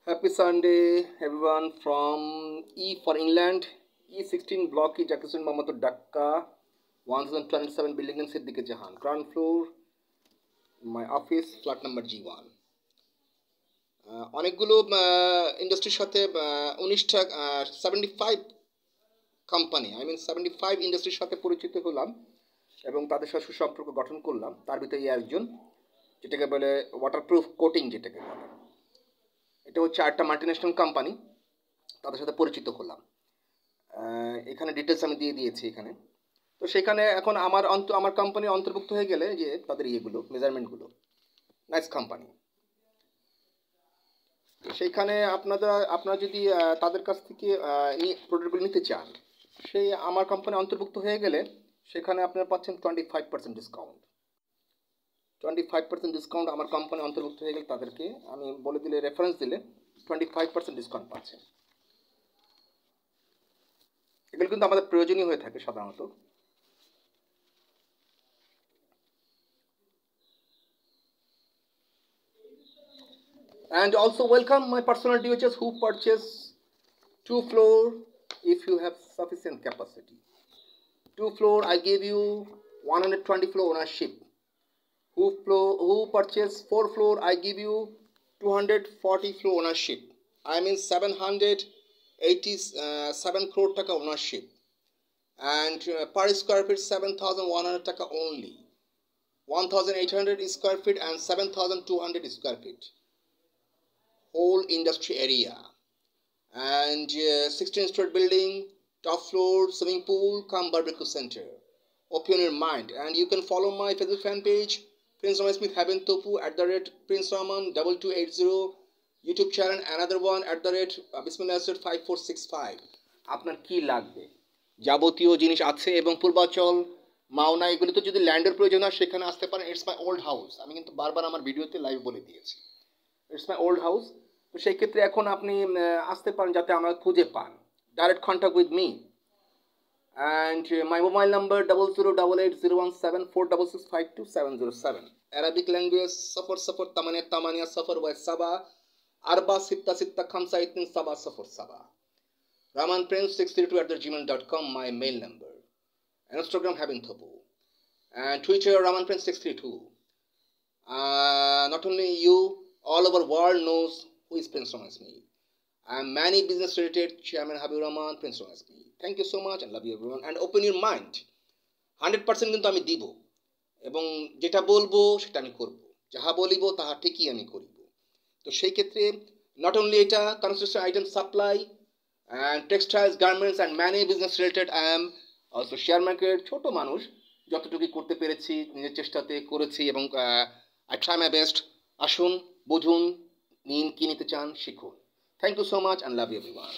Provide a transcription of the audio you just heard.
Happy Sunday, everyone from E for England, E16 Block E, Jackson Mamato Dhaka, 1027 building in Siddique Jahan. Ground floor, my office, flat number G1. অনেকগুলো ইন্ডাস্ট্রির সাথে 19টা 75 company 75 ইন্ডাস্ট্রির সাথে পরিচিত হলাম এবং তাদের সাথে সুসম্পর্ক গঠন করলাম। তার ভিতরে একজন, যেটাকে বলে ওয়াটারপ্রুফ কোটিং, যেটাকে বলে, এটা হচ্ছে 8টা মাল্টিন্যাশনাল কোম্পানি, তাদের সাথে পরিচিত হলাম। এখানে ডিটেলস আমি দিয়ে দিয়েছি এখানে। তো সেখানে এখন আমার কোম্পানি অন্তর্ভুক্ত হয়ে গেলে যে তাদের ইয়েগুলো, মেজারমেন্টগুলো, নাইস কোম্পানি। সেইখানে আপনারা যদি তাদের কাছ থেকে প্রোডাক্টগুলো নিতে চান, সেই আমার কোম্পানি অন্তর্ভুক্ত হয়ে গেলে সেখানে আপনারা পাচ্ছেন 25% ডিসকাউন্ট। 25% ডিসকাউন্ট আমার কোম্পানি অন্তর্ভুক্ত হয়ে গেলে তাদেরকে আমি বলে দিলে, রেফারেন্স দিলে 25% ডিসকাউন্ট পাচ্ছেন। এগুলো কিন্তু আমাদের প্রয়োজনীয় হয়ে থাকে সাধারণত। And also welcome my personal DHs who purchase 2 floor if you have sufficient capacity. 2 floor I gave you 120 floor ownership. Who purchase 4 floor I give you 240 floor ownership. 787 crore taka ownership. And per square feet 7,100 taka only. 1,800 square feet and 7,200 square feet. Whole industry area. And 16-story building, top floor, swimming pool, come barbecue center. Open your mind. And you can follow my Facebook fan page, Prince Raman Smith Haben Topu, @Prince Raman 2280, YouTube channel, another one Bismillah 5465. আপনার কি লাগবে যাবতীয় জিনিস আছে, এবং পূর্বাচল, মাওনা, এগুলো তো যদি ল্যান্ডের প্রয়োজন হয় সেখানে আসতে পারেন। It's my old house. আমি কিন্তু বারবার আমার ভিডিওতে লাইভ বলে দিয়েছি, ইটস মাই ওল্ড হাউস। তো সেই ক্ষেত্রে এখন আপনি আসতে পারেন যাতে আমাকে খুঁজে পান। Direct contact with me. And my mobile number 0088017466527707. Arabic language safar tamania safar wa saba arba sitta sitta khamsa itnin saba safar saba. Raman Prince 632@gmail.com my mail number. Instagram Haben Topu. And Twitter Raman Prince 632. Not only you, all over world knows who is Prince Raman Smith. And many business related Chairman Habib Rahman, Prince Raman Smith. Thank you so much and love you everyone. And open your mind. 100% কিন্তু আমি দিব, এবং যেটা বলবো সেটা আমি করব, যাহা বলিব তাহা ঠিকই আমি করিব। তো সেই ক্ষেত্রে নট অনলি এটা, construction item supply and textiles, garments and many business related. I am also share market, ছোট মানুষ, যতটুকু করতে পেরেছি নিজের চেষ্টাতে করেছি, এবং আই ট্রাই মাই বেস্ট। আসুন, বুঝুন, নিন, কি নিতে চান, শিখুন। Thank you so much and love you everyone.